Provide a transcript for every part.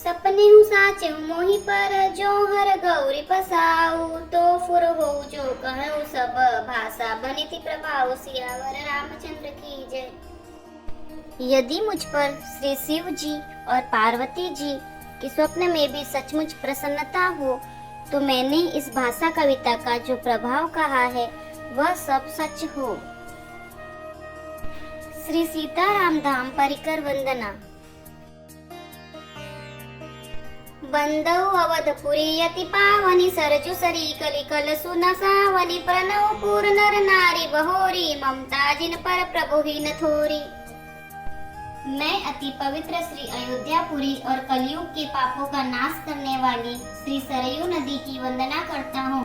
सपने हूँ साचे मोही पर जो हर गौरी पसाऊ तो फुर हो जो कहूँ सब भाषा बनी थी प्रभाव सियावर रामचंद्र की जय। यदि मुझ पर श्री शिव जी और पार्वती जी की स्वप्न में भी सचमुच प्रसन्नता हो तो मैंने इस भाषा कविता का जो प्रभाव कहा है वह सब सच हो। श्री सीताराम धाम परिकर वंदना। बंदौ अवधपुरी अति पावनी सरजु सरी कलिकल सुन सावनी प्रणव पूर नर नारी बहोरी ममता जिन पर प्रभुहीन थोरी। मैं अति पवित्र श्री अयोध्यापुरी और कलयुग के पापों का नाश करने वाली श्री सरयू नदी की वंदना करता हूँ।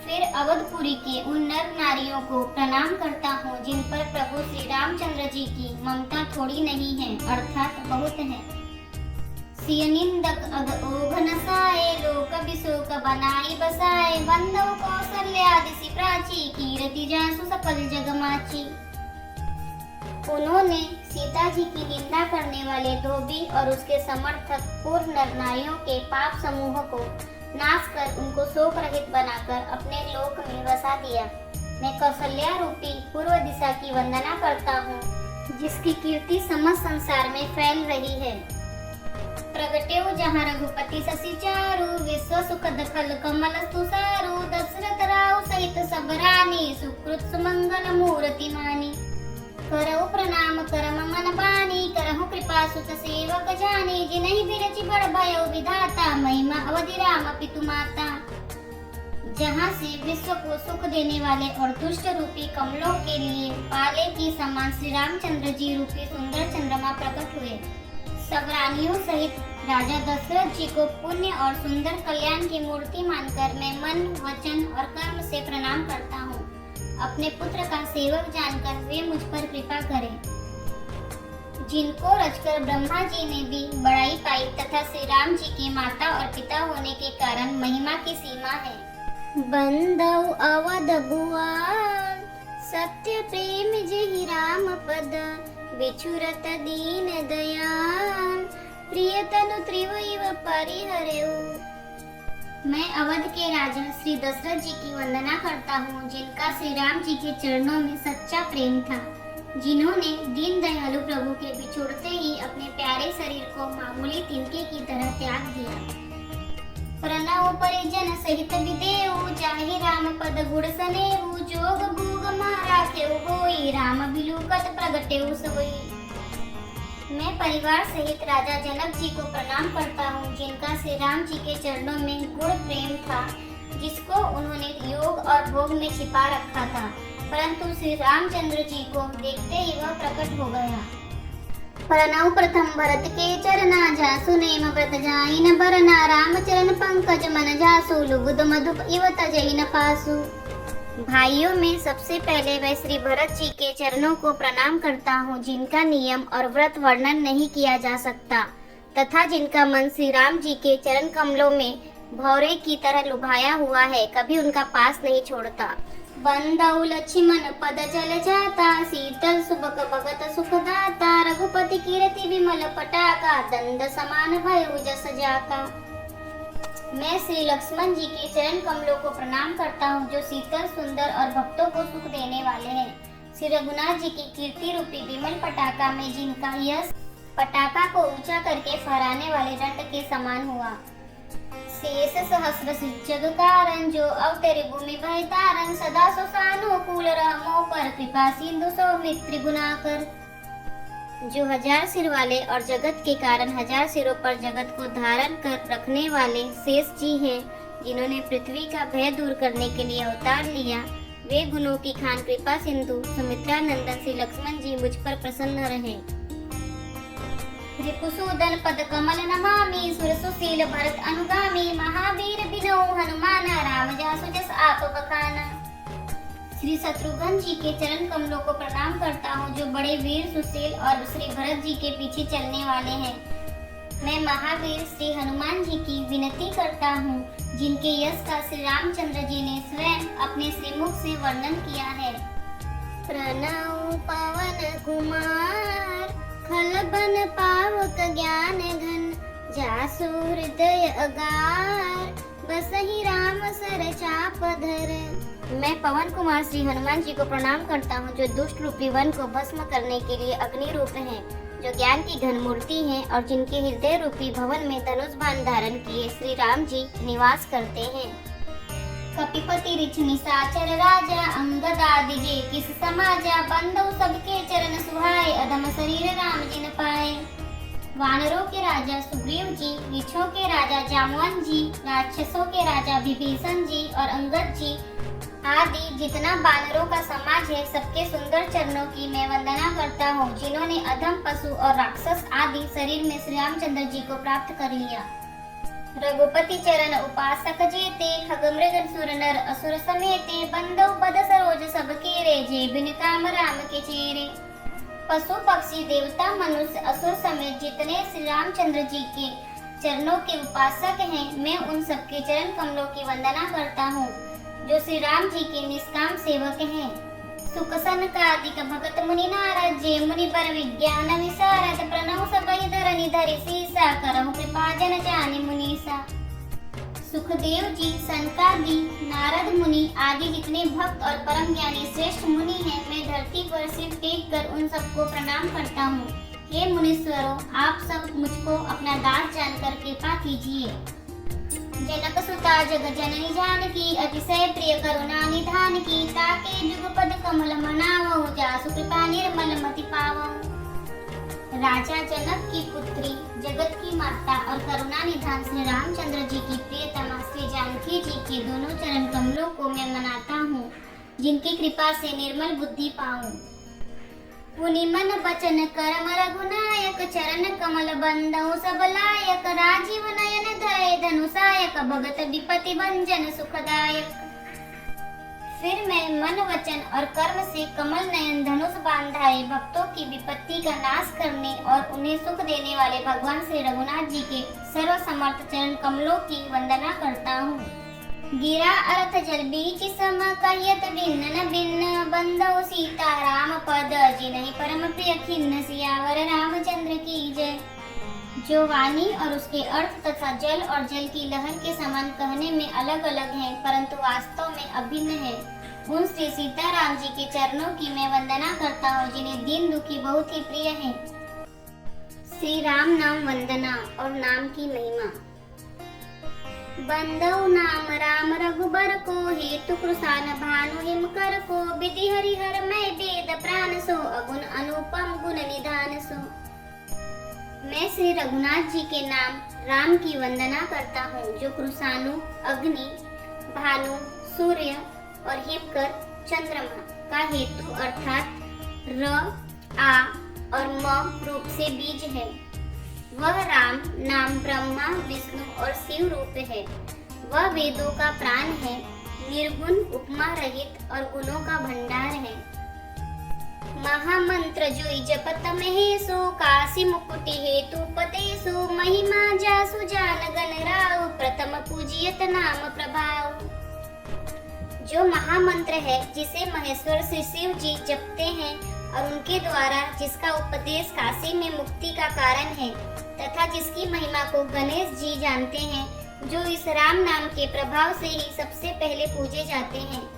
फिर अवधपुरी के उन नर नारियों को प्रणाम करता हूँ जिन पर प्रभु श्री रामचंद्र जी की ममता थोड़ी नहीं है अर्थात बहुत है। सिय निंदक अग ओघ नसाए लोक बिशोक बनाई बसाए बंदौ कौसल्यादिसि प्राची कीर्ति जासु सकल जगमाची। उन्होंने सीता जी की निंदा करने वाले धोबी और उसके समर्थक पूर्व नर नारियों के पाप समूह को नाश कर उनको शोक रहित बनाकर अपने लोक में बसा दिया। मैं कौशल्या रूपी पूर्व दिशा की वंदना करता हूँ जिसकी कीर्ति समस्त संसार में फैल रही है। प्रगटेउ जहाँ रघुपति शशि चारु विश्व सुख दखल कमल तुषारु दशरथ राव सहित सब रानी सुकृत सुमंगल मूर्ति मानी। करहु प्रणाम करम मन बानी करहु कृपा सुत सेवक जानी जिनहि बिरचि बड़ भयो विधाता महिमा अवधि राम पितु माता। जहाँ से विश्व को सुख देने वाले और दुष्ट रूपी कमलों के लिए पाले की समान श्री रामचंद्र जी रूपी सुंदर चंद्रमा प्रकट हुए। सब रानियों सहित राजा दशरथ जी को पुण्य और सुंदर कल्याण की मूर्ति मानकर मैं मन वचन और कर्म से प्रणाम करता हूँ। अपने पुत्र का सेवक जानकर वे मुझ पर कृपा करें। जिनको रचकर ब्रह्मा जी ने भी बड़ाई पाई तथा श्री राम जी के माता और पिता होने के कारण महिमा की सीमा है। बंदौ अवध भुआन सत्य प्रेम जहि राम पद बिछुरत दीन दयाल प्रिय तनु त्रिवैव परिहरेउ। मैं अवध के राजा श्री दशरथ जी की वंदना करता हूँ जिनका श्री राम जी के चरणों में सच्चा प्रेम था, जिन्होंने दीन दयालु प्रभु के बिछोड़ते ही अपने प्यारे शरीर को मामूली तिनके की तरह त्याग दिया। प्रणव परिजन सहित विदेऊ जाहि राम पद गुण सनेऊ जोग भूग महाराखेऊ होई राम बिलुकत प्रगटेऊ सोई। मैं परिवार सहित राजा जनक जी को प्रणाम करता हूँ जिनका श्री राम जी के चरणों में गुण प्रेम था जिसको उन्होंने योग और भोग में छिपा रखा था, परंतु श्री रामचंद्र जी को देखते ही वह प्रकट हो गया। प्रणव प्रथम भरत के चरना जासु नेम व्रत जाइन बरना राम चरण पंकज मन जासु लुगुद मधुप इव तजइन पासु। भाइयों में सबसे पहले मैं श्री भरत जी के चरणों को प्रणाम करता हूँ जिनका नियम और व्रत वर्णन नहीं किया जा सकता तथा जिनका मन श्री राम जी के चरण कमलों में भौरे की तरह लुभाया हुआ है, कभी उनका पास नहीं छोड़ता। बंदौ लक्ष्मण पद जल जाता शीतल सुबक भगत सुखदाता रघुपति कीर्ति विमल पटाका दंड समान भयउ जस जाका। मैं श्री लक्ष्मण जी के चरण कमलों को प्रणाम करता हूँ जो शीतल सुंदर और भक्तों को सुख देने वाले हैं। श्री रघुनाथ जी की कीर्ति रूपी विमल पटाका में जिनका यश पटाखा को ऊंचा करके फहराने वाले दंड के समान हुआ। शेष सहस्र जग कारण जो अवतरे भूमि भय तारण सदा सो सानुकूल रहमो पर कृपा सिंधु सौमित्र गुणाकर। जो हजार सिर वाले और जगत के कारण हजार सिरों पर जगत को धारण कर रखने वाले शेष जी हैं, जिन्होंने पृथ्वी का भय दूर करने के लिए अवतार लिया, वे गुणों की खान कृपा सिंधु सुमित्रा नंदन श्री लक्ष्मण जी मुझ पर प्रसन्न रहे। रिपुसूदन पद कमल नमामि सुर सुशील भरत अनुगामी महावीर बिनो हनुमान राम जासु जस आप बखाना। श्री शत्रुघ्न जी के चरण कमलों को प्रणाम करता हूँ जो बड़े वीर सुशील और श्री भरत जी के पीछे चलने वाले हैं। मैं महावीर श्री हनुमान जी की विनती करता हूँ जिनके यश का श्री रामचंद्र जी ने स्वयं अपने श्रीमुख से वर्णन किया है। प्रणव पवन कुमार खल बन पावक ज्ञान घन जासु हृदय अगार बसहि राम सर चाप धर। मैं पवन कुमार श्री हनुमान जी को प्रणाम करता हूँ, जो दुष्ट रूपी वन को भस्म करने के लिए अग्नि रूप हैं, जो ज्ञान की घन मूर्ति हैं और जिनके हृदय रूपी भवन में धनुष बाण धारण किए श्री राम जी निवास करते हैं। कपिपति ऋच निशाचर राजा अंगद आदि जे किस समाजा, बंदो सबके चरण सुहाए अधम शरीर राम जिन पाए। वानरों के राजा सुग्रीव जी, ऋषों के राजा जामवन जी, राक्षसों के राजा विभीषण जी और अंगद जी आदि जितना वानरों का समाज है, सबके सुंदर चरणों की मैं वंदना करता हूँ, जिन्होंने अधम पशु और राक्षस आदि शरीर में श्री रामचंद्र जी को प्राप्त कर लिया। रघुपति चरण उपासक जेते, खग मृग सुर नर असुर समेते, बंदो पद सरोज सबके रे, जे बिन काम राम के चेरे। पशु पक्षी देवता मनुष्य असुर समेत जितने श्री रामचंद्र जी के चरणों के उपासक हैं, मैं उन सबके चरण कमलों की वंदना करता हूँ, जो श्री राम जी के निष्काम सेवक हैं। सुख सनकादिक भगत मुनि नारद, जे मुनि बर विज्ञान विशारद, प्रणव सबहि धरनि धरि सीसा, करहु कृपा जन जानि मुनीसा। सुखदेव जी, सनकादि, नारद मुनि आदि जितने भक्त और परम ज्ञानी श्रेष्ठ मुनि हैं, मैं धरती पर सिर टेक कर उन सबको प्रणाम करता हूँ। हे मुनीश्वरों, आप सब मुझको अपना दास जानकर कृपा कीजिए। जनक सुता जग जननी जानकी, अतिशय प्रिय करुणा निधान की, ताके जुगपद कमल मनावो, जासु कृपा निर्मल मति पावो। राजा जनक की पुत्री, जगत की माता और करुणा निधान श्री रामचंद्र जी की प्रियतमा श्री जानकी जी के दोनों चरण कमलों को मैं मनाता हूँ, जिनकी कृपा से निर्मल बुद्धि पाऊं। पुनि मन बचन कर्म रघुनायक, चरण कमल बंदौ सब लायक, राजीव नयन धरे धनुषायक, भगत विपति भंजन सुखदायक। फिर मैं मन वचन और कर्म से कमल नयन धनुष बांधाए भक्तों की विपत्ति का नाश करने और उन्हें सुख देने वाले भगवान श्री रघुनाथ जी के सर्व समर्थ चरण कमलों की वंदना करता हूँ। गिरा अर्थ जल बीच सम, कहियत भिन्न न भिन्न, बंधो सीता राम पद, जिन्हि परम प्रिय खिन्न, सियावर रामचंद्र की जय। जो वाणी और उसके अर्थ तथा जल और जल की लहर के समान कहने में अलग अलग हैं, परंतु वास्तव में अभिन्न है, उन श्री सीताराम जी के चरणों की मैं वंदना करता हूँ, जिन्हें दीन दुखी बहुत ही प्रिय है। श्री राम नाम वंदना और नाम की महिमा। बंदौ नाम राम रघुबर को, हेतु कृसान भानु हिम कर को, विधि हरिहर मैं वेद प्राण सो, अगुण अनुपम गुण निधान सो। मैं श्री रघुनाथ जी के नाम राम की वंदना करता हूँ, जो कृषाणु, अग्नि, भानु, सूर्य और हिमकर चंद्रमा का हेतु अर्थात र, आ और म रूप से बीज है। वह राम नाम ब्रह्मा, विष्णु और शिव रूप है। वह वेदों का प्राण है, निर्गुण, उपमा रहित और गुणों का भंडार है। महामंत्र जोई जपत महेशो, काशी मुकुटि हेतु पदेशो, महिमा जासु जान गण राव, प्रथम पूजियत नाम प्रभाव। जो महामंत्र है, जिसे महेश्वर श्री शिव जी जपते हैं और उनके द्वारा जिसका उपदेश काशी में मुक्ति का कारण है, तथा जिसकी महिमा को गणेश जी जानते हैं, जो इस राम नाम के प्रभाव से ही सबसे पहले पूजे जाते हैं।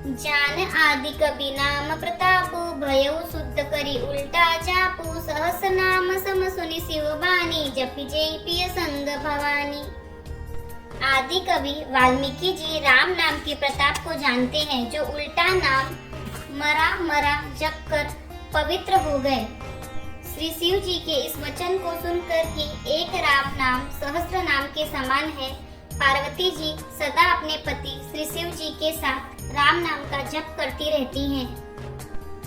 जान आदि कवि नाम प्रतापु, भयउ शुद्ध करी उल्टा चापू, सहस नाम सम सुनि शिव बानी, जपि जय पिय संग भवानी। आदि कवि वाल्मीकि जी राम नाम के प्रताप को जानते हैं, जो उल्टा नाम मरा मरा जप कर पवित्र हो गए। श्री शिव जी के इस वचन को सुनकर कि एक राम नाम सहस्त्र नाम के समान है, पार्वती जी सदा अपने पति श्री शिव जी के साथ राम नाम का जप करती रहती हैं।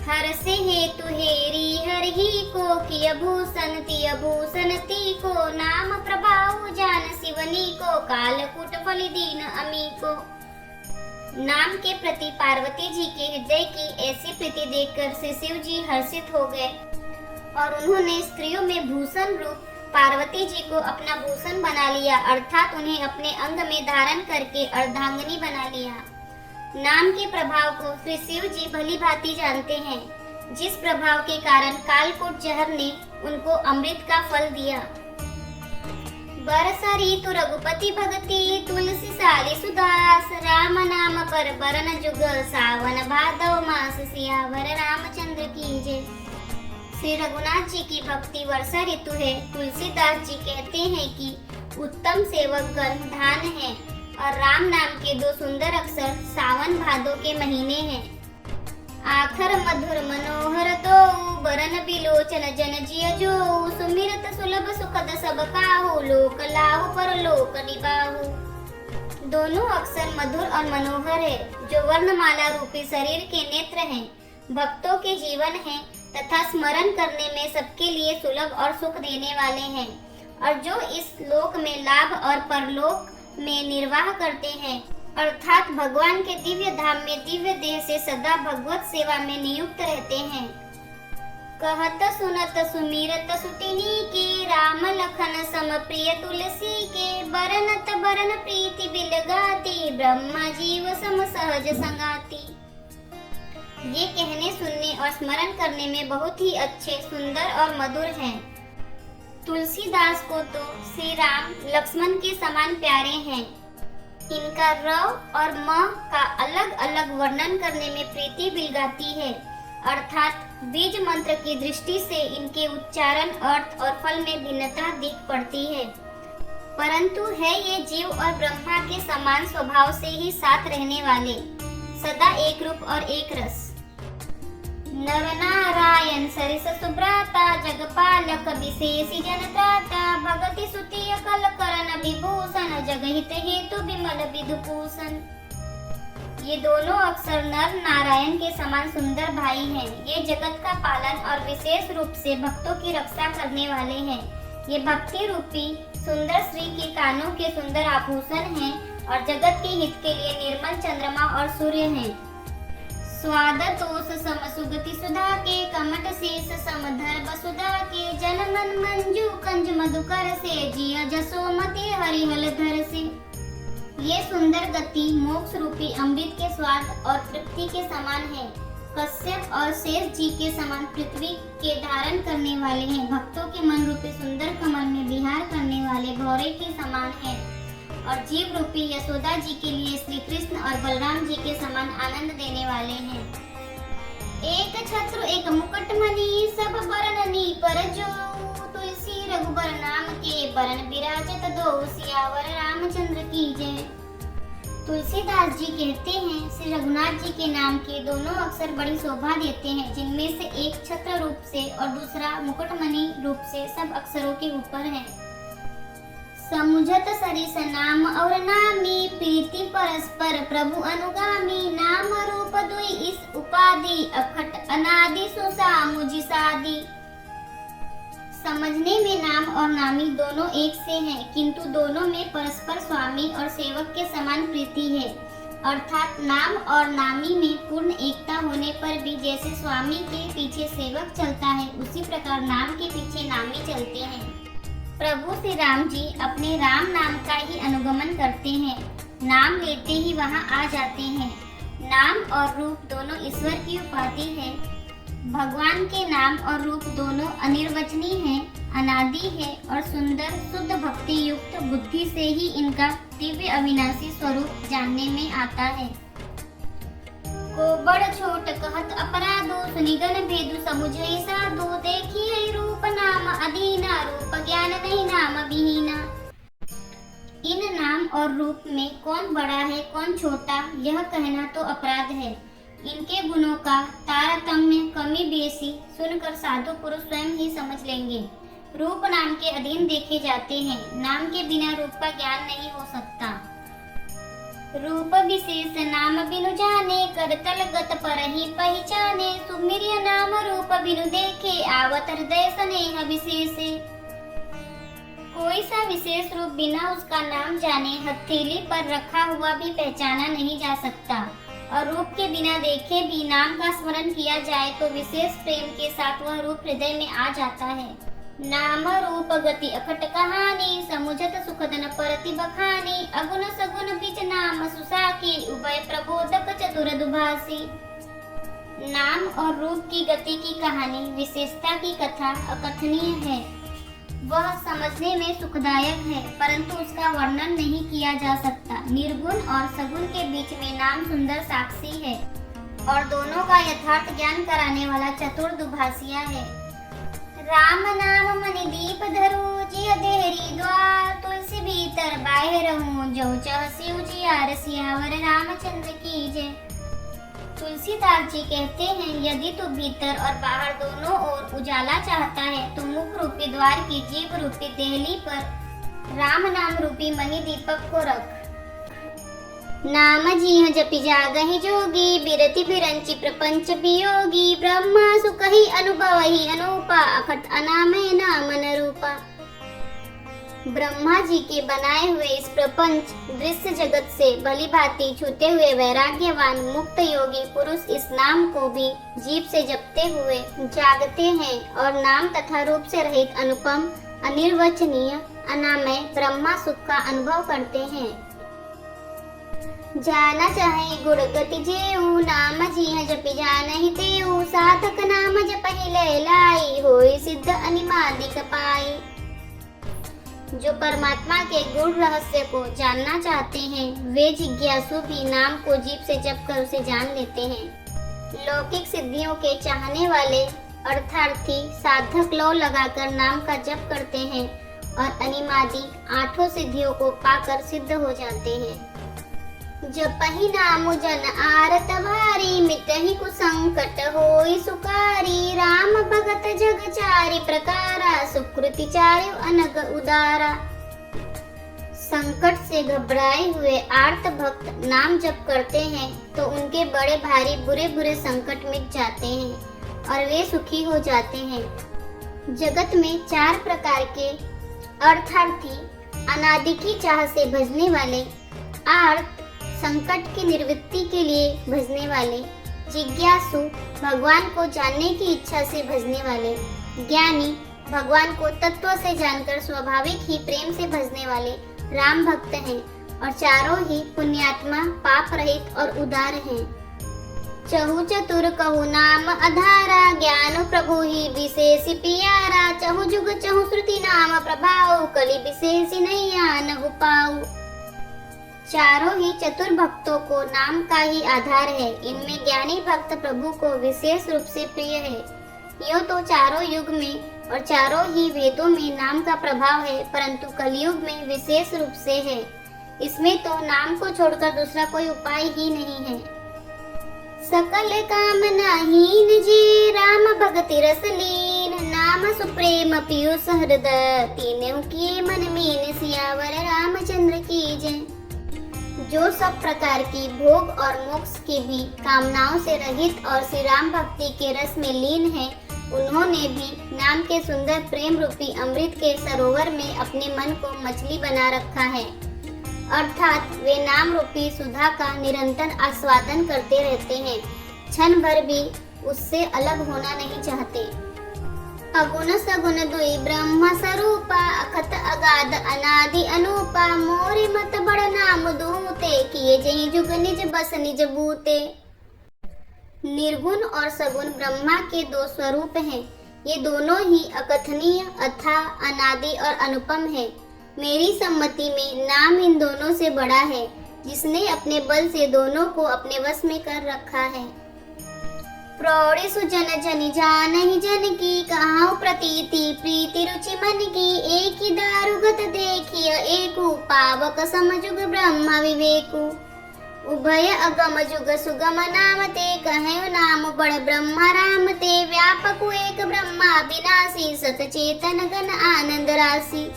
हर से हेतु हेरी हर ही को, किय भूषण तिय भूषण ती को, नाम प्रभाव जान शिवनी को, कालकूट फलि दीन अमी को। नाम के प्रति पार्वती जी के हृदय की ऐसी प्रीति देखकर श्री शिव जी हर्षित हो गए और उन्होंने स्त्रियों में भूषण रूप पार्वती जी को अपना भूषण बना लिया, अर्थात उन्हें अपने अंग में धारण करके अर्धांगिनी बना लिया। नाम के प्रभाव को श्री शिव जी भली भांति जानते हैं, जिस प्रभाव के कारण कालकूट जहर ने उनको अमृत का फल दिया। बरसा ऋतु रघुपति भगति तुलसी साली सुदास राम नाम पर बरन जुग सावन भादव मास सियावर रामचंद्र की जय। श्री रघुनाथ जी की भक्ति वर्षा ऋतु है। तुलसीदास जी कहते हैं कि उत्तम सेवक गण धान है और राम नाम के दो सुंदर अक्षर सावन भादो के महीने हैं। आखर मधुर मनोहर तो बरन बिलोचन जन जिय जो सुमिरत सुलभ सुखद सब काहू लोक लाहु पर लोक निबाहु। दोनों अक्षर मधुर और मनोहर है जो वर्णमाला रूपी शरीर के नेत्र हैं, भक्तों के जीवन हैं तथा स्मरण करने में सबके लिए सुलभ और सुख देने वाले हैं, और जो इस लोक में लाभ और परलोक में निर्वाह करते हैं अर्थात भगवान के दिव्य धाम में दिव्य देह से सदा भगवत सेवा में नियुक्त रहते हैं। कहत सुनत सुमिरत सुतिनी के राम लखन सम प्रिय तुलसी के बरनत बरन प्रीति बिलगाती ब्रह्मा जीव सम सहज संगाती। ये कहने सुनने और स्मरण करने में बहुत ही अच्छे, सुंदर और मधुर हैं। तुलसीदास को तो श्री राम लक्ष्मण के समान प्यारे हैं। इनका र और म का अलग अलग वर्णन करने में प्रीति बिलगाती है, अर्थात बीज मंत्र की दृष्टि से इनके उच्चारण, अर्थ और फल में भिन्नता दिख पड़ती है, परंतु है ये जीव और ब्रह्मा के समान स्वभाव से ही साथ रहने वाले, सदा एक रूप और एक रस। नर नारायण सरिस सुब्राता जगपालक विशेषी जनत्राता भगति सुति अकल करन विभूषण जगहित हेतु विमल विधुभूषण। ये दोनों अक्षर नर नारायण के समान सुंदर भाई हैं। ये जगत का पालन और विशेष रूप से भक्तों की रक्षा करने वाले हैं। ये भक्ति रूपी सुंदर श्री के कानों के सुंदर आभूषण हैं और जगत के हित के लिए निर्मल चंद्रमा और सूर्य हैं। स्वाद तोष सम सुगति सुधा के कमट शेष समधर वसुधा के जन मन मंजू कंज मधुकर से जिया जसोमति हरिहल धर से। ये सुंदर गति मोक्ष रूपी अमृत के स्वाद और तृप्ति के समान है। कश्यप और शेष जी के समान पृथ्वी के धारण करने वाले हैं। भक्तों के मन रूपी सुंदर कमल में विहार करने वाले भौरे के समान है और जीव रूपी यशोदा जी के लिए श्री कृष्ण और बलराम जी के समान आनंद देने वाले हैं। एक छत्र एक मुकुट मणि सब बरननी पर जो तुलसी रघुबर नाम के बरन विराजत दो सियावर रामचंद्र की जय। तुलसीदास जी कहते हैं श्री रघुनाथ जी के नाम के दोनों अक्षर बड़ी शोभा देते हैं, जिनमें से एक छत्र रूप से और दूसरा मुकुटमणि रूप से सब अक्षरों के ऊपर है। समुझत सरिस नाम और नामी प्रीति परस्पर प्रभु अनुगामी नाम रूप दुई इस उपाधि अखट अनादि सुसामुझि सादी। समझने में नाम और नामी दोनों एक से हैं, किंतु दोनों में परस्पर स्वामी और सेवक के समान प्रीति है, अर्थात नाम और नामी में पूर्ण एकता होने पर भी जैसे स्वामी के पीछे सेवक चलता है, उसी प्रकार नाम के पीछे नामी चलते हैं। प्रभु श्री राम जी अपने राम नाम का ही अनुगमन करते हैं, नाम लेते ही वहां आ जाते हैं। नाम और रूप दोनों ईश्वर की उपाधि है। भगवान के नाम और रूप दोनों अनिर्वचनीय हैं, अनादि है और सुंदर शुद्ध भक्ति युक्त बुद्धि से ही इनका दिव्य अविनाशी स्वरूप जानने में आता है। को बड़ छोट कहत अपराधो सुनिगन भेदु समुझई साधु देखिए रूप नाम अधीना रूप ज्ञान नहीं नाम विहीना। इन नाम और रूप में कौन बड़ा है कौन छोटा यह कहना तो अपराध है। इनके गुणों का तारतम्य कमी बेसी सुनकर साधु पुरुष स्वयं ही समझ लेंगे। रूप नाम के अधीन देखे जाते हैं, नाम के बिना रूप का ज्ञान नहीं हो सकता। रूप विशेष नाम बिनु जाने कर तलगत पर ही पहचाने सुमिरिय नाम रूप बिनु देखे आवत हृदय स्नेह विशेषे। कोई सा विशेष रूप बिना उसका नाम जाने हथेली पर रखा हुआ भी पहचाना नहीं जा सकता, और रूप के बिना देखे भी नाम का स्मरण किया जाए तो विशेष प्रेम के साथ वह रूप हृदय में आ जाता है। नाम रूप गति अखट कहानी समुझत सुखदन परति बखानी अगुण सगुण बीच नाम सुसाकी उभय प्रबोधक चतुर दुभासी। नाम और रूप की गति की कहानी विशेषता की कथा अकथनीय है। वह समझने में सुखदायक है, परंतु उसका वर्णन नहीं किया जा सकता। निर्गुण और सगुण के बीच में नाम सुंदर साक्षी है और दोनों का यथार्थ ज्ञान कराने वाला चतुर दुभाषिया है। राम नाम मनि दीप धरू, जिय देहरी द्वार, तुलसी भीतर बाह्य रहूं, जो चह शिव जियार, सियावर रामचंद्र की जय। तुलसीदास जी कहते हैं, यदि तू भीतर और बाहर दोनों ओर उजाला चाहता है तो मुख रूपी द्वार की जीभ रूपी देहली पर राम नाम रूपी मणि दीपक को रख। नाम जिह जपि जागहि जोगी, बिरति बिरंचि प्रपंच वियोगी, ब्रह्मा सुख ही अनुभव ही अनूपा, अखट अनामय नाम रूपा। ब्रह्मा जी के बनाए हुए इस प्रपंच दृश्य जगत से भली भांति छूते हुए वैराग्यवान मुक्त योगी पुरुष इस नाम को भी जीभ से जपते हुए जागते हैं और नाम तथा रूप से रहित अनुपम, अनिर्वचनीय, अनामय ब्रह्मा सुख का अनुभव करते हैं। जाना चाहे गुण गति जेऊ, नाम जिह जपि जानहि तेऊ, साधक नाम जपहि लय लाई, होय सिद्ध अनिमादिक पाई। जो परमात्मा के गुण रहस्य को जानना चाहते हैं वे जिज्ञासु भी नाम को जीभ से जप कर उसे जान लेते हैं। लौकिक सिद्धियों के चाहने वाले अर्थार्थी साधक लौ लगाकर नाम का जप करते हैं और अनिमादि आठों सिद्धियों को पाकर सिद्ध हो जाते हैं। जपहि नाम जन आरत भारी, मिटहि कुसंकट होई सुकारी, राम भगत जग चारि प्रकारा, सुकृति चार्य अनग उदारा। संकट से घबराए हुए आर्त भक्त नाम जप करते हैं तो उनके बड़े भारी बुरे बुरे संकट मिट जाते हैं और वे सुखी हो जाते हैं। जगत में 4 प्रकार के अर्थार्थी, अनादि की चाह से भजने वाले, आर्त संकट की निवृत्ति के लिए भजने वाले, जिज्ञासु भगवान को जानने की इच्छा से भजने वाले, ज्ञानी भगवान को तत्व से जानकर स्वाभाविक ही प्रेम से भजने वाले राम भक्त हैं और चारों ही पुण्यात्मा, पाप रहित और उदार हैं। चहु चतुर कहु नाम अधारा, ज्ञान प्रभु ही विशेष पियारा, चहु जुग चहु श्रुति नाम प्रभाव, कलि विशेष नहीं आन उपाऊ। चारों ही चतुर भक्तों को नाम का ही आधार है। इनमें ज्ञानी भक्त प्रभु को विशेष रूप से प्रिय है। यूं तो चारों युग में और चारों ही वेदों में नाम का प्रभाव है, परंतु कलयुग में विशेष रूप से है। इसमें तो नाम को छोड़कर दूसरा कोई उपाय ही नहीं है। सकल कामना हीन जी, राम भगति रस लीन, नाम सुप्रेम पीयूष हृदय, तीनों किए मन मीन, सियावर रामचंद्र की जय। जो सब प्रकार की भोग और मोक्ष की भी कामनाओं से रहित और श्री राम भक्ति के रस में लीन है, उन्होंने भी नाम के सुंदर प्रेम रूपी अमृत के सरोवर में अपने मन को मछली बना रखा है। अर्थात वे नाम रूपी सुधा का निरंतर आस्वादन करते रहते हैं, क्षण भर भी उससे अलग होना नहीं चाहते। अगुण सगुण दुई ब्रह्म स्वरूपा, अखत अगाध अनादि अनूपा, मोरि मत बड़ नाम दूते, किए जहि जुग निज बस निज बूते। निर्गुण और सगुण ब्रह्मा के 2 स्वरूप हैं। ये दोनों ही अकथनीय, अथाह, अनादि और अनुपम है। मेरी सम्मति में नाम इन दोनों से बड़ा है, जिसने अपने बल से दोनों को अपने वश में कर रखा है। प्रौढ़ि सुजन जनि जानहि जन की, कहाउ प्रतीति प्रीति रुचि मन की, एक ही दारुगत देखिय एकु, पावक समजुग ब्रह्म विवेकु। उभय अगम जुग सुगम नाम ते, कहेउ नाम बड़ ब्रह्म राम ते, व्यापक एक ब्रह्मा विनाशी, सत चेतन गण आनंद राशि।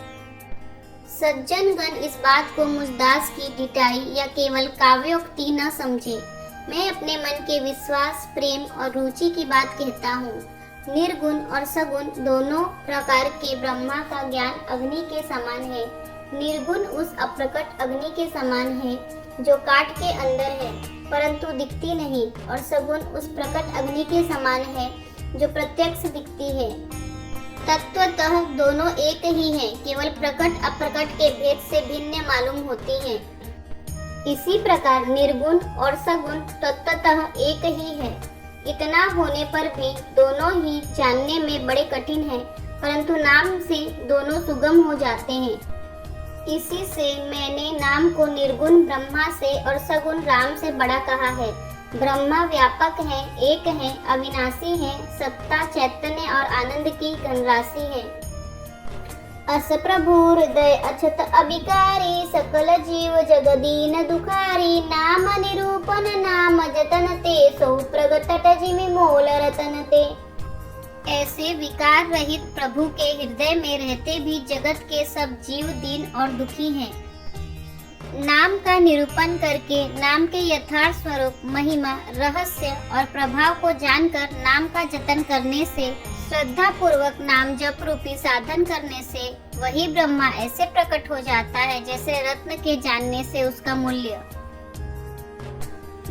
सज्जन गण इस बात को मुझ दास की डिटाई या केवल काव्योक्ति न समझे। मैं अपने मन के विश्वास, प्रेम और रुचि की बात कहता हूँ। निर्गुण और सगुण दोनों प्रकार के ब्रह्मा का ज्ञान अग्नि के समान है। निर्गुण उस अप्रकट अग्नि के समान है जो काट के अंदर है परंतु दिखती नहीं, और सगुण उस प्रकट अग्नि के समान है जो प्रत्यक्ष दिखती है। तत्वतः दोनों एक ही हैं, केवल प्रकट अप्रकट के भेद से भिन्न मालूम होती हैं। इसी प्रकार निर्गुण और सगुण तत्वतः एक ही है। इतना होने पर भी दोनों ही जानने में बड़े कठिन हैं, परंतु नाम से दोनों सुगम हो जाते हैं। इसी से मैंने नाम को निर्गुण ब्रह्मा से और सगुण राम से बड़ा कहा है। ब्रह्मा व्यापक है, एक है, अविनाशी है, सत्ता, चैतन्य और आनंद की धनराशि है। अस प्रभु हृदय अछत अभिकारी, सकल जीव जगदीन दुखारी। नाम निरूपण नाम जतन ते, सौ प्रगट जिमि मोल रतन ते। ऐसे विकार रहित प्रभु के हृदय में रहते भी जगत के सब जीव दीन और दुखी हैं। नाम का निरूपण करके नाम के यथार्थ स्वरूप, महिमा, रहस्य और प्रभाव को जानकर नाम का जतन करने से, श्रद्धा पूर्वक नाम जप रूपी साधन करने से वही ब्रह्मा ऐसे प्रकट हो जाता है जैसे रत्न के जानने से उसका मूल्य।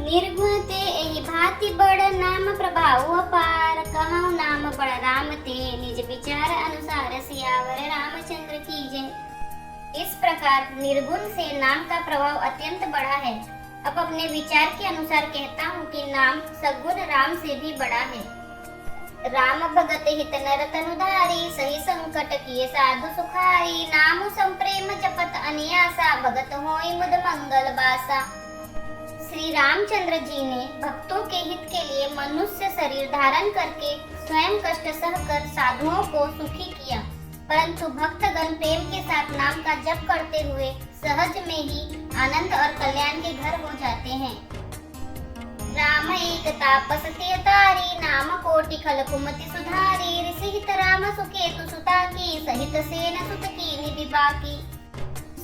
निर्गुण ते एहि भांति बड़, नाम प्रभाव अपार। कहूँ नाम बड़ राम ते, निज विचार अनुसार सियावर रामचंद्र की जय। इस प्रकार निर्गुण से नाम का प्रभाव अत्यंत बड़ा है। अब अपने विचार के अनुसार कहता हूँ कि नाम सद्गुण राम से भी बड़ा है। राम भगत हित नर तनुधारी, सही संकट किए साधु सुखारी। नाम संप्रेम जपत अनियासा, भगत होई मुद मंगल बासा। श्री रामचंद्र जी ने भक्तों के हित के लिए मनुष्य शरीर धारण करके स्वयं कष्ट सहकर साधुओं को सुखी किया, परंतु भक्तगण प्रेम के साथ नाम का जप करते हुए सहज में ही आनंद और कल्याण के घर हो जाते हैं। राम एक तापस ते तारी, नाम कोटि खल कुमति सुधारी। ऋषि हित राम सुकेतु सुता की, सहित सेन सुत कीन्हि विपाकी।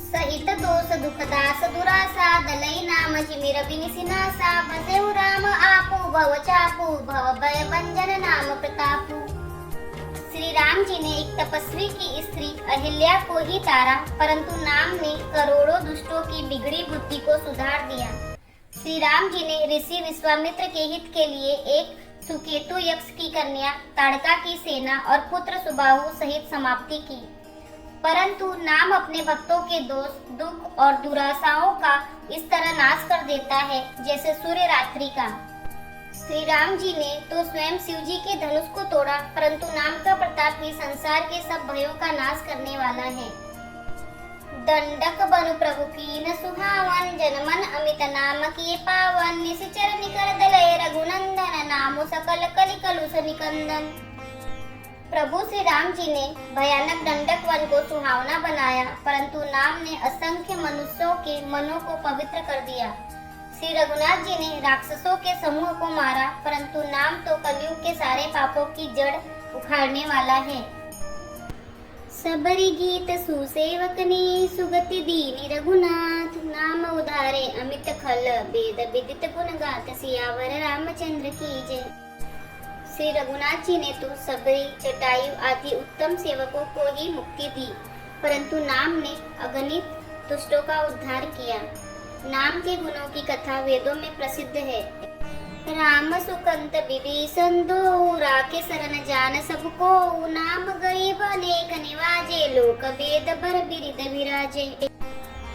सहित दोष दुख दास दुरासा, दलई नाम जिमिर बिनिसिनासा। बसेहु राम आपू भव चापू, भव भय भंजन नाम प्रतापू। श्री राम जी ने एक तपस्वी की स्त्री अहिल्या को ही तारा, परंतु नाम ने करोड़ों दुष्टों की बिगड़ी बुद्धि को सुधार दिया। श्री राम जी ने ऋषि विश्वामित्र के हित के लिए एक सुकेतु यक्ष की कन्या ताड़का की सेना और पुत्र सुबाहु सहित समाप्ति की, परंतु नाम अपने भक्तों के दोष, दुख और दुराशाओं का इस तरह नाश कर देता है जैसे सूर्य रात्रि का। श्री राम जी ने तो स्वयं शिव जी के धनुष को तोड़ा, परंतु नाम का प्रताप ही संसार के सब भयों का नाश करने वाला है। दंडक बनु प्रभु कीन सुहावन, जनमन अमित नाम किए पावन। निशिचर निकर दलय रघुनंदन, नामो सकल कलि कलुष निकंदन। प्रभु श्री राम जी ने भयानक दंडक वन को सुहावना बनाया, परंतु नाम ने असंख्य मनुष्यों के मनों को पवित्र कर दिया। श्री रघुनाथ जी ने राक्षसों के समूह को मारा, परंतु नाम तो कलयुग के सारे पापों की जड़ उखाड़ने वाला है। सबरी गीत सुसेवकनी, सुगति दीनी रघुनाथ। नाम उधारे अमित खल, वेद विदित गुण गात। सियावर रामचंद्र की जय। श्री रघुनाथ जी ने तो सबरी, जटायु आदि उत्तम सेवकों को ही मुक्ति दी, परंतु नाम ने अगणित दुष्टों का उद्धार किया। नाम के गुणों की कथा वेदों में प्रसिद्ध है। राम सुकंत विभीषण दो, राखे शरण जान सबको। नाम गरीब अनेक निवाजे, लोक वेद भर बिरिद विराजे।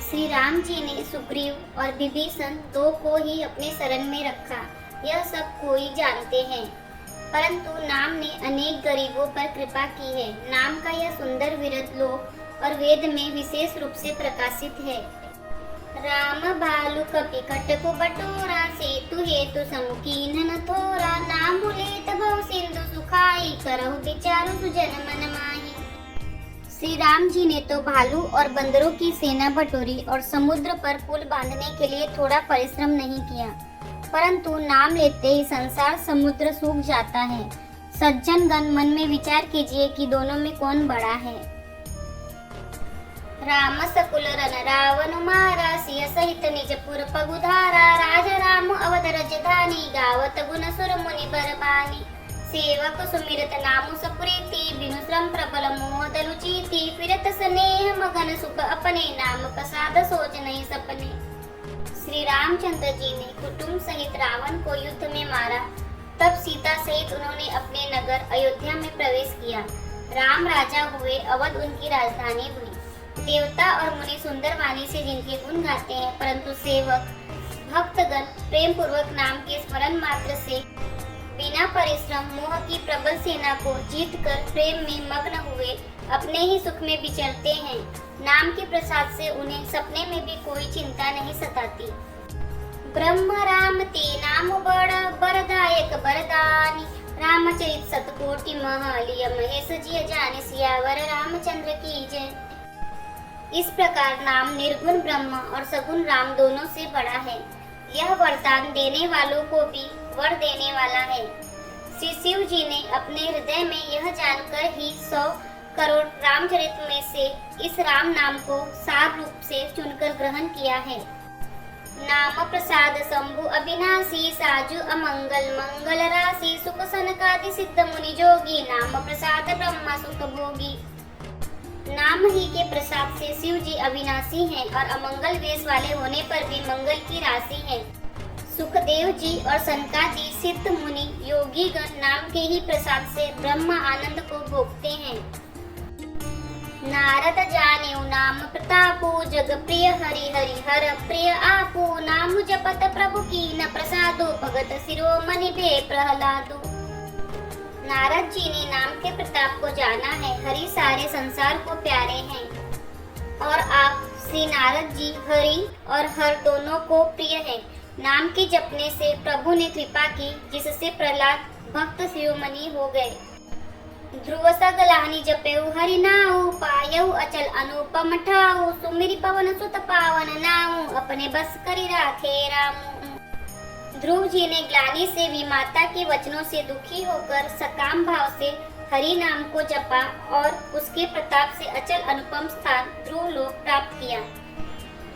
श्री राम जी ने सुग्रीव और विभीषण दो को ही अपने शरण में रखा, यह सब कोई जानते हैं, परंतु नाम ने अनेक गरीबों पर कृपा की है। नाम का यह सुंदर विरत लोक और वेद में विशेष रूप से प्रकाशित है। राम भालु कपि कटकु बटोरा, सेतु हेतु समुकीन न थोरा। नाम भूलेत भव सिंधु सुखाई, करहु विचारु सुजन मन माही। श्री राम जी ने तो भालू और बंदरों की सेना बटोरी और समुद्र पर पुल बांधने के लिए थोड़ा परिश्रम नहीं किया, परंतु नाम लेते ही संसार समुद्र सूख जाता है। सज्जन गण मन में विचार कीजिए कि दोनों में कौन बड़ा है। राम सकुल रन रावण मारा, सिय सहित निजपुर पगुधारा। राजा राम अवध राजधानी, गावत गुण सुर मुनि बरबानी। सेवक सुमिरत नामु सप्रीति, बिनु श्रम प्रबल मोद लुचीति। फिरत स्नेह मगन सुख अपने, नाम प्रसाद सोच नहीं सपने। श्री रामचंद्र जी ने कुटुंब सहित रावण को युद्ध में मारा, तब सीता सहित उन्होंने अपने नगर अयोध्या में प्रवेश किया। राम राजा हुए, अवध उनकी राजधानी हुई। देवता और मुनि सुंदर वाणी से जिनके गुण गाते हैं, परंतु सेवक भक्तगण प्रेम पूर्वक नाम के स्मरण मात्र से बिना परिश्रम मोह की प्रबल सेना को जीतकर प्रेम में मग्न हुए अपने ही सुख में विचरते हैं। नाम के प्रसाद से उन्हें सपने में भी कोई चिंता नहीं सताती। ब्रह्म राम ते नाम बड़ बरदायक बरदानी, रामचरित सतकोटि महलिय महेश जिय जाने, सियावर रामचंद्र की जय। इस प्रकार नाम निर्गुण ब्रह्म और सगुण राम दोनों से बड़ा है। यह वरदान देने वालों को भी वर देने वाला है। श्री शिव जी ने अपने हृदय में यह जानकर ही 100 करोड़ रामचरित में से इस राम नाम को सार रूप से चुनकर ग्रहण किया है। नाम प्रसाद शंभु अविनाशी, साजु अमंगल मंगल राशि, सुख सनकादि सिद्ध मुनि जोगी, नाम प्रसाद ब्रह्म सुख भोगी। नाम ही के प्रसाद से शिव जी अविनाशी हैं और अमंगल वेश वाले होने पर भी मंगल की राशि हैं। सुखदेव जी और सनकादि सिद्ध मुनि योगी गण नाम के ही प्रसाद से ब्रह्म आनंद को भोगते हैं। नारद जानेऊ नाम प्रतापो, जग प्रिय हरि हरि हर प्रिय आपो, नाम जपत प्रभु की न प्रसादो, भगत शिरोमणि भे प्रहलादो। नारद जी ने नाम के प्रताप को जाना है। हरि सारे संसार को प्यारे हैं और आप श्री नारद जी हरि और हर दोनों को प्रिय हैं। नाम के जपने से प्रभु ने कृपा की, जिससे प्रहलाद भक्त शिरोमणि हो गए। ध्रुव सगलानि जपेऊ हरि नाऊ, पायऊ अचल अनुपम ठाऊ, सुमिरि पवन सुत पावन नाऊ, अपने बस करि राखे रामू। ध्रुव जी ने ग्लानि से भी माता के वचनों से दुखी होकर सकाम भाव से हरि नाम को जपा और उसके प्रताप से अचल अनुपम स्थान ध्रुव लोक प्राप्त किया।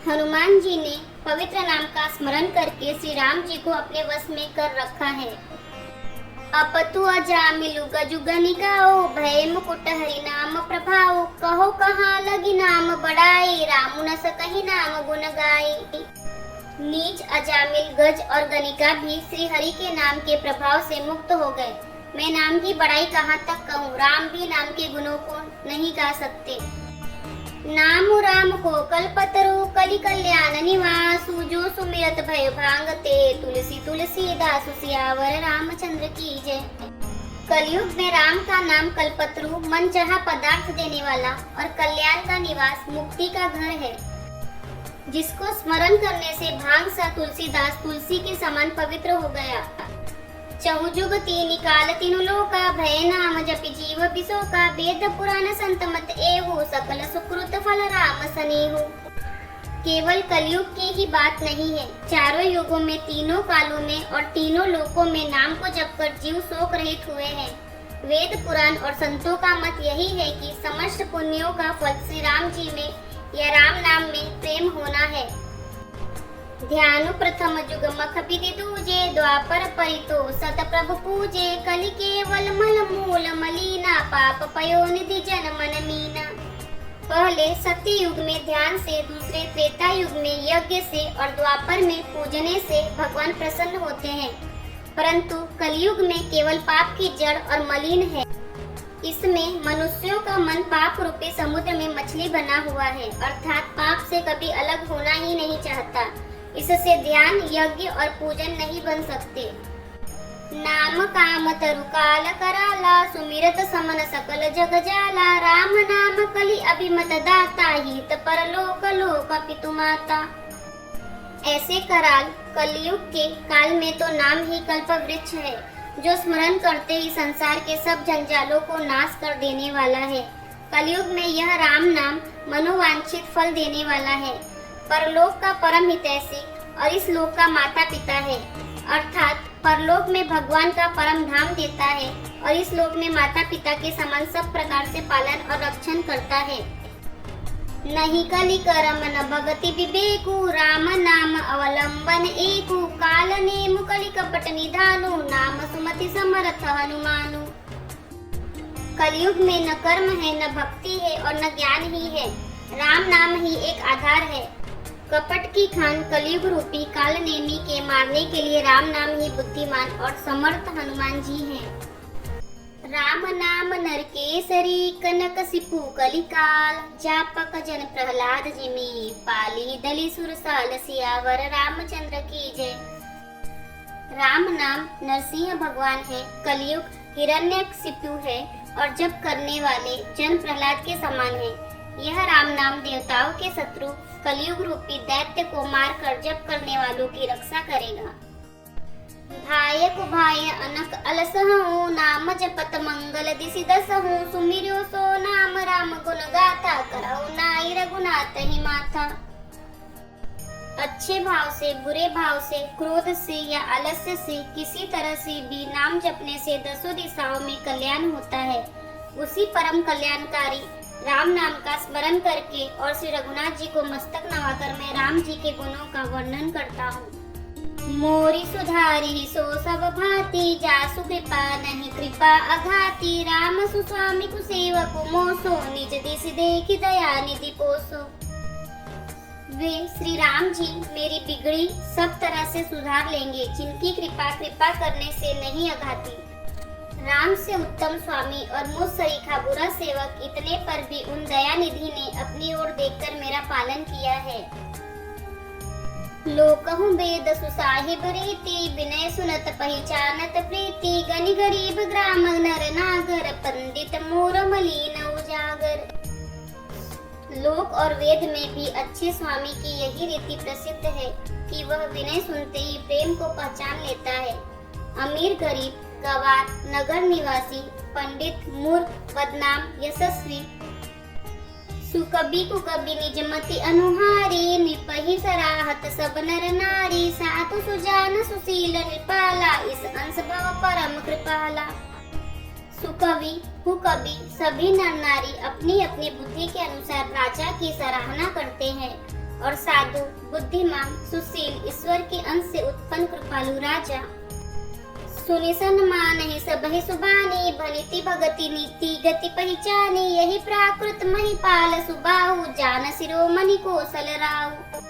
हनुमान जी ने पवित्र नाम का स्मरण करके श्री राम जी को अपने वश में कर रखा है। अपतु अजामिलु गजु गनिकाओ, भय मुकुट हरि नाम प्रभाओ, कहो कहाँ लगी नाम बढ़ाई, रामु न सकहि नाम गुण गाई। नीच अजामिल गज और गनिका भी श्री हरि के नाम के प्रभाव से मुक्त हो गए। मैं नाम की बड़ाई कहाँ तक कहूँ, राम भी नाम के गुणों को नहीं गा सकते। नाम राम को कल्पतरु, कलि कल्याण निवासु, जो सुमिरत भय भांगते, तुलसी तुलसी दासु, सियावर रामचंद्र की जय। कलयुग में राम का नाम कल्पतरु, मन चाहा पदार्थ देने वाला और कल्याण का निवास, मुक्ति का घर है। जिसको स्मरण करने से भांग सा तुलसीदास तुलसी के समान पवित्र हो गया। चहुजुग तीनि काल तीनु लोका, भय नाम जपि जीव बिसोका, वेद पुराण संत मत एहु, सकल सुकृत फल राम सनेहु। केवल कलयुग की ही बात नहीं है, चारों युगों में, तीनों कालों में और तीनों लोकों में नाम को जपकर जीव शोक रहित हुए हैं। वेद पुराण और संतों का मत यही है कि समस्त पुण्यों का फल श्री राम जी में या राम नाम में प्रेम होना है। ध्यानु प्रथम जुग मख विधि दूजे, द्वापर परितो सत प्रभु पूजे, कलि केवल मल मूल मलीना, पाप पयो निधि जन मन मीना। पहले सत्य युग में ध्यान से, दूसरे त्रेता युग में यज्ञ से और द्वापर में पूजने से भगवान प्रसन्न होते हैं, परंतु कलयुग में केवल पाप की जड़ और मलिन है। इसमें मनुष्यों का मन पाप रूपी समुद्र में मछली बना हुआ है, अर्थात पाप से कभी अलग होना ही नहीं चाहता। इससे ध्यान, यज्ञ और पूजन नहीं बन सकते। नाम काम तरु काल कराला, सुमिरत समन सकल जग जाला, राम नाम कलि अभिमत दाता, हित परलोक लोक पितु माता। ऐसे कराल कलयुग के काल में तो नाम ही कल्प वृक्ष है, जो स्मरण करते ही संसार के सब जंजालों को नाश कर देने वाला है। कलयुग में यह राम नाम मनोवांछित फल देने वाला है। परलोक का परम हितैषी और इस लोक का माता पिता है, अर्थात परलोक में भगवान का परम धाम देता है और इस लोक में माता पिता के समान सब प्रकार से पालन और रक्षण करता है। नहीं कलि करम न भगति विवेकु, राम नाम अवलंबन एकु, काल नेमु कलि कपट निधानु, नाम सुमति समर्थ हनुमानु। कलयुग में न कर्म है, न भक्ति है और न ज्ञान ही है, राम नाम ही एक आधार है। कपट की खान कलयुग रूपी काल नेमी के मारने के लिए राम नाम ही बुद्धिमान और समर्थ हनुमान जी हैं। राम नाम नरकेसरी कनकसिपु कलिकाल, जापक जन प्रहलाद जिमि, पाली दली सुरसाल, सियावर रामचंद्र की जय। राम नाम नरसिंह भगवान है, कलयुग हिरण्यकशिपु है और जप करने वाले जन प्रहलाद के समान है। यह राम नाम देवताओं के शत्रु कलयुग रूपी दैत्य को मारकर जप करने वालों की रक्षा करेगा। भाय को भाय अनक अलसहु, नाम जपत मंगल दिसि दसहु, सुमिर्यो सो नाम राम गुण गाथा, करहु नाई रघुनाथ ही माथा। अच्छे भाव से, बुरे भाव से, क्रोध से या आलस्य से किसी तरह से भी नाम जपने से दसों दिशाओं में कल्याण होता है। उसी परम कल्याणकारी राम नाम का स्मरण करके और श्री रघुनाथ जी को मस्तक नवाकर मैं राम जी के गुणों का वर्णन करता हूँ। मोरी सुधारी सो सब भांति, जासु कृपा नहीं कृपा अघाती, राम सुस्वामी कुसेवक मोसो, निज दिस देखि दया निधि पोसो। वे श्री राम जी मेरी बिगड़ी सब तरह से सुधार लेंगे, जिनकी कृपा करने से नहीं अघाती। राम से उत्तम स्वामी और मुझ सरीखा बुरा सेवक इतने पर भी उन दयानिधि ने अपनी ओर देखकर मेरा पालन किया है। लोकहु वेद सुसाहिब रीति, विनय सुनत पहचानत प्रीति, गनि गरीब ग्राम नर नागर, पंडित मोर मलिन उजागर। लोक और वेद में भी अच्छे स्वामी की यही रीति प्रसिद्ध है कि वह विनय सुनते ही प्रेम को पहचान लेता है। अमीर गरीब, गवार, नगर निवासी, पंडित, मूर्ख, बदनाम, यशस्वी, सुकबी कुकबी निजमति अनुहारी, निपहि सराहत सब नर नारी, साधु सुजान सुशील निपाला, इस अंश भव परम कृपाला। सुकवि कुकवि सभी नर नारी अपनी अपनी बुद्धि के अनुसार राजा की सराहना करते हैं और साधु, बुद्धिमान, सुशील, ईश्वर के अंश से उत्पन्न कृपालु राजा। सुनि सन्मानहि सबहि सुबानी, भनिति भगति नीति गति पहचानी, यही प्राकृत महिपाल सुबाहु, जान शिरोमणि कौशल राहु।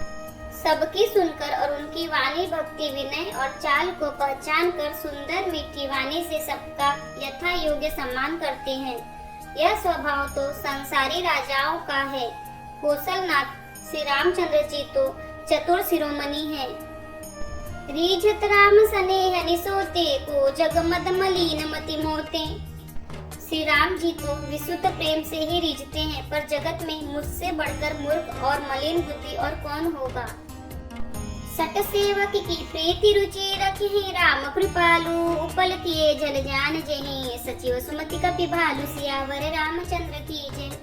सबकी सुनकर और उनकी वाणी, भक्ति, विनय और चाल को पहचान कर सुंदर मीठी वाणी से सबका यथा योग्य सम्मान करते हैं। यह स्वभाव तो संसारी राजाओं का है। कौशलनाथ श्री रामचंद्र जी तो चतुर शिरोमणि हैं। रीझत राम सनेह निसोते, को जग मद मलिन मति मोते। श्री राम जी तो विशुद्ध प्रेम से ही रीझते हैं, पर जगत में मुझसे बढ़कर मूर्ख और मलिन बुद्धि और कौन होगा। सट सेवक की प्रीति रुचि रखी, राम कृपालु उपल किए जल जान जही, सचिव सुमति कपि भालु, सियावर रामचंद्र की जय।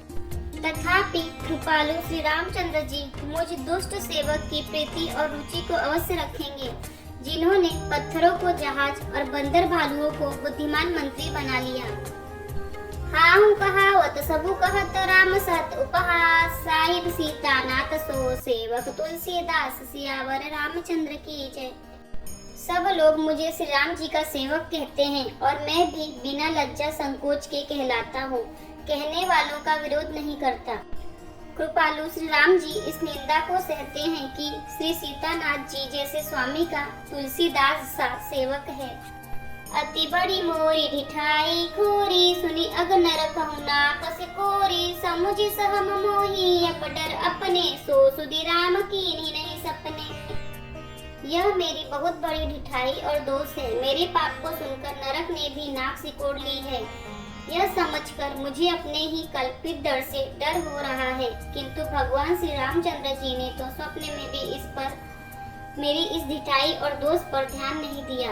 तथापि कृपालु श्री रामचंद्र जी मुझ दुष्ट सेवक की प्रीति और रुचि को अवश्य रखेंगे, जिन्होंने पत्थरों को जहाज और बंदर भालुओं को बुद्धिमान मंत्री बना लिया। हाहु कहावत सबु कहत, राम सत उपहास, साहिब सीता नाथ सो, सेवक तुलसीदास, सियावर रामचंद्र की जय। सब लोग मुझे श्री राम जी का सेवक कहते हैं और मैं भी बिना लज्जा संकोच के कहलाता हूँ। कहने वालों का विरोध नहीं करता। कृपालु श्री राम जी इस निंदा को सहते हैं कि श्री सीतानाथ जी जैसे स्वामी का तुलसीदास सा सेवक है। अति बड़ी मोरी ढिठाई खोरी, सुनी अग नर कहु ना कस कोरी, समुझि सहम मोही अपडर अपने, सो सुधि राम कीन्ही नहीं सपने। यह मेरी बहुत बड़ी ढिठाई और दोष है। मेरे पाप को सुनकर नरक ने भी नाक सिकोड़ ली है। यह समझकर मुझे अपने ही कल्पित डर से डर हो रहा है, किंतु भगवान श्री रामचंद्र जी ने तो स्वप्न में भी इस पर मेरी इस ढिठाई और दोष पर ध्यान नहीं दिया।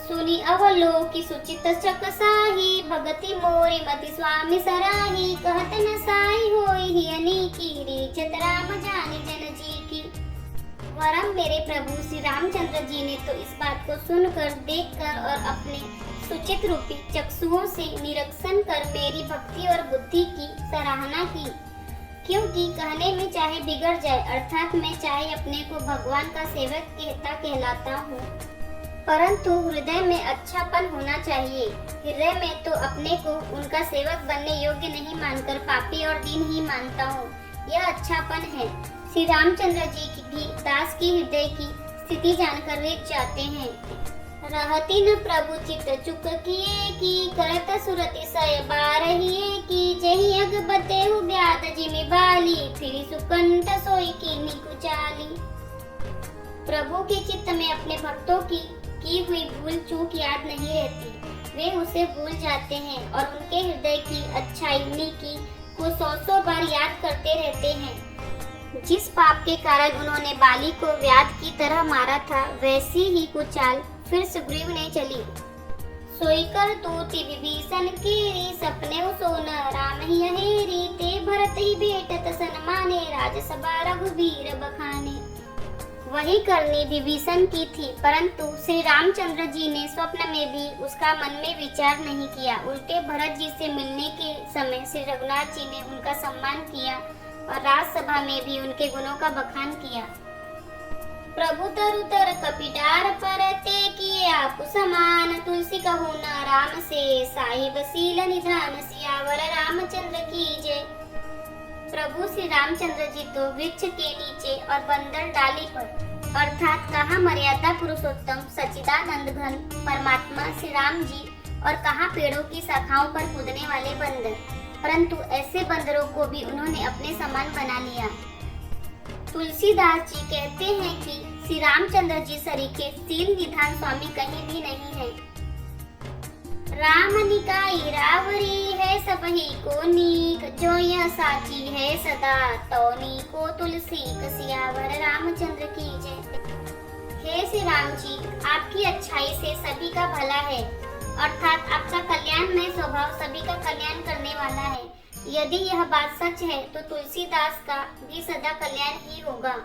सुनी अवलोकि सुचित चकसाही, भगति मोरी मति स्वामी सराही, कहत न साई होई ही अनीकी, रीझत राम जानी जन जी की। वरम मेरे प्रभु श्री रामचंद्र जी ने तो इस बात को सुनकर, देखकर और अपने सुचित रूपी चक्षुओं से निरीक्षण कर मेरी भक्ति और बुद्धि की सराहना की, क्योंकि कहने में चाहे बिगड़ जाए, अर्थात मैं चाहे अपने को भगवान का सेवक कहलाता हूँ, परंतु हृदय में अच्छापन होना चाहिए। हृदय में तो अपने को उनका सेवक बनने योग्य नहीं मानकर पापी और दीन ही मानता हूँ। यह अच्छापन है। श्री रामचंद्र जी की भी दास की हृदय की स्थिति जानकर वे चाहते हैं। रहती न प्रभु चित चुक किए की, करत सुरति सय बारहिए की, जही अग बतेहु ब्याद जिमि बाली, फिर सुकंठ सोई कीन्ही कुचाली। प्रभु के चित्त में अपने भक्तों की हुई भूल चूक याद नहीं रहती। वे उसे भूल जाते हैं और उनके हृदय की अच्छाई नीकी को सौ बार याद करते रहते हैं। जिस पाप के कारण उन्होंने बाली को व्याध की तरह मारा था, वैसी ही कुछ चाल फिर सुग्रीव ने चली। सोई कर तूति विभीषण केरी, सपने सोन राम ही हेरी, ते भरत ही भेटत सन्माने, राजसभा रघुवीर बखाने। वही करनी विभीषण की थी, परंतु श्री रामचंद्र जी ने स्वप्न में भी उसका मन में विचार नहीं किया। उल्टे भरत जी से मिलने के समय श्री रघुनाथ जी ने उनका सम्मान किया और राजसभा में भी उनके गुणों का बखान किया। प्रभु तरु तर कपिडार परते किए आप समान, तुलसी कहूँ न राम से, साहिब सील निधान, सियावर रामचंद्र की जय। प्रभु श्री रामचंद्र जी तो वृक्ष के नीचे और बंदर डाली पर अर्थात कहाँ मर्यादा पुरुषोत्तम सच्चिदानंद घन परमात्मा श्री राम जी और कहाँ पेड़ों की शाखाओं पर कूदने वाले बंदर, परंतु ऐसे बंदरों को भी उन्होंने अपने समान बना लिया। तुलसीदास जी कहते हैं कि श्री रामचंद्र जी सरीखे सील निधान स्वामी कहीं भी नहीं है। राम निकाई रावरी है सबही को नीक, जो यह साची है सदा, तौनी को तुलसी कसियावर रामचंद्र की जय। हे श्री राम जी, आपकी अच्छाई से सभी का भला है, अर्थात आपका कल्याणमय स्वभाव सभी का कल्याण करने वाला है। यदि यह बात सच है तो तुलसीदास का भी सदा कल्याण ही होगा।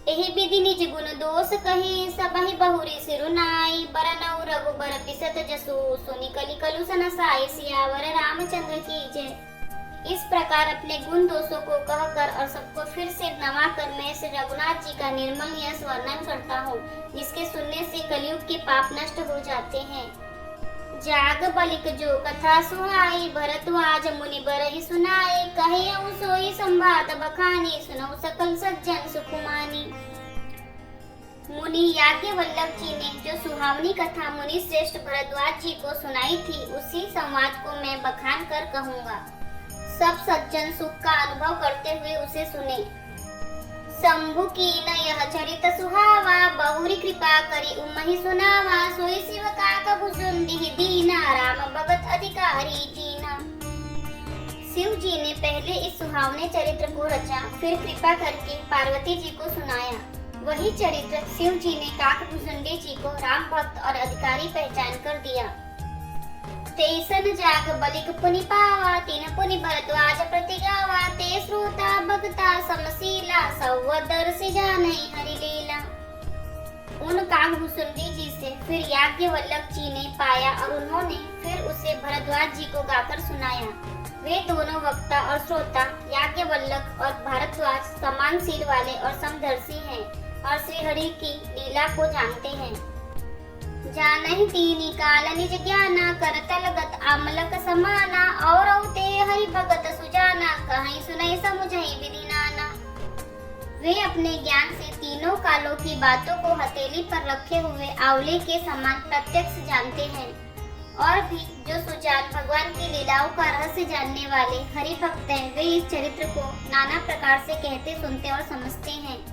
एहि विधि निज गुण दोष कही, सबहि बहुरी सिरुनाई, बरनऊ रघुबर बिसत जसु, सुनि कलि कलु सनसाई, सियावर रामचंद्र की जय। इस प्रकार अपने गुण दोषों को कहकर और सबको फिर से नवा कर मैं श्री रघुनाथ जी का निर्मल यश वर्णन करता हूँ, जिसके सुनने से कलयुग के पाप नष्ट हो जाते हैं। जाग बलिक जो कथा सुहाई, भरद्वाज मुनि बरहि सुनाई, कहियऊ सोई संवाद बखानी, सुनऊ सकल सज्जन सुकुमानी। मुनि याज्ञवल्लभ जी ने जो सुहावनी कथा मुनि श्रेष्ठ भरद्वाज जी को सुनाई थी, उसी संवाद को मैं बखान कर कहूँगा। सब सज्जन सुख का अनुभव करते हुए उसे सुने। शंभु की न यह चरित सुहावा, बहुरी कृपा करी उमहि सुनावा, सोई शिव का कभुसुंदी दीना, राम भगत अधिकारी जीना। शिव जी ने पहले इस सुहावने चरित्र को रचा, फिर कृपा करके पार्वती जी को सुनाया। वही चरित्र शिव जी ने काकभुसुंडी जी को राम भक्त और अधिकारी पहचान कर दिया। तेसन जाग बलिक पुनि पावा, तीन पुनि भरद्वाज प्रतिगावा, ते श्रोता भक्ता समशीला, सौवदर्शी जानई हरि लीला। उन काकभुसुंडी जी से फिर याज्ञवल्लभ जी ने पाया और उन्होंने फिर उसे भरद्वाज जी को गाकर सुनाया। वे दोनों वक्ता और श्रोता याज्ञवल्लभ और भारद्वाज समान शील वाले और समदर्शी हैं और श्री हरि की लीला को जानते हैं। जानहि तीनि काल निज ज्ञाना, करतल गत आमलक समाना, और ते हरि भगत सुजाना, कहीं सुनई समुझई विधि नाना। वे अपने ज्ञान से तीनों कालों की बातों को हथेली पर रखे हुए आंवले के समान प्रत्यक्ष जानते हैं। और भी जो सुजान भगवान की लीलाओं का रहस्य जानने वाले हरि भक्त हैं, वे इस चरित्र को नाना प्रकार से कहते सुनते और समझते हैं।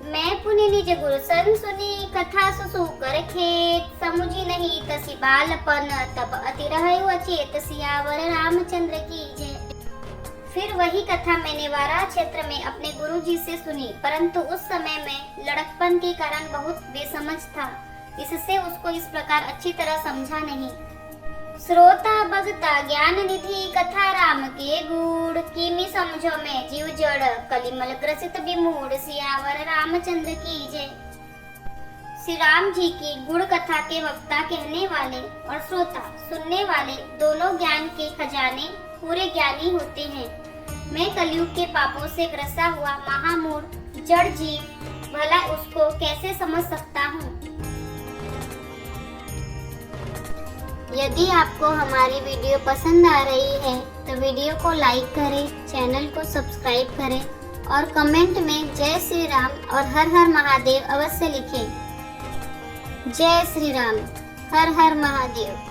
मैं पुनि निज गुरु सन सुनी, कथा सुसु कर खेत, समुझी नहीं तसी बालपन, तब अति रहयो अचेत, सियावर रामचंद्र की जय। फिर वही कथा मैंने वारा क्षेत्र में अपने गुरु जी से सुनी, परंतु उस समय में लड़कपन के कारण बहुत बेसमझ था, इससे उसको इस प्रकार अच्छी तरह समझा नहीं। श्रोता भगता ज्ञान निधि, कथा राम के गूढ़, कीमी समझो में जीव जड़, कलिमल ग्रसित विमूढ़, सियावर रामचंद्र की जय। श्री राम जी की गुड़ कथा के वक्ता कहने वाले और श्रोता सुनने वाले दोनों ज्ञान के खजाने पूरे ज्ञानी होते हैं। मैं कलयुग के पापों से ग्रसा हुआ महामूढ़ जड़ जीव भला उसको कैसे समझ सकता हूँ। यदि आपको हमारी वीडियो पसंद आ रही है तो वीडियो को लाइक करें, चैनल को सब्सक्राइब करें और कमेंट में जय श्री राम और हर हर महादेव अवश्य लिखें। जय श्री राम, हर हर महादेव।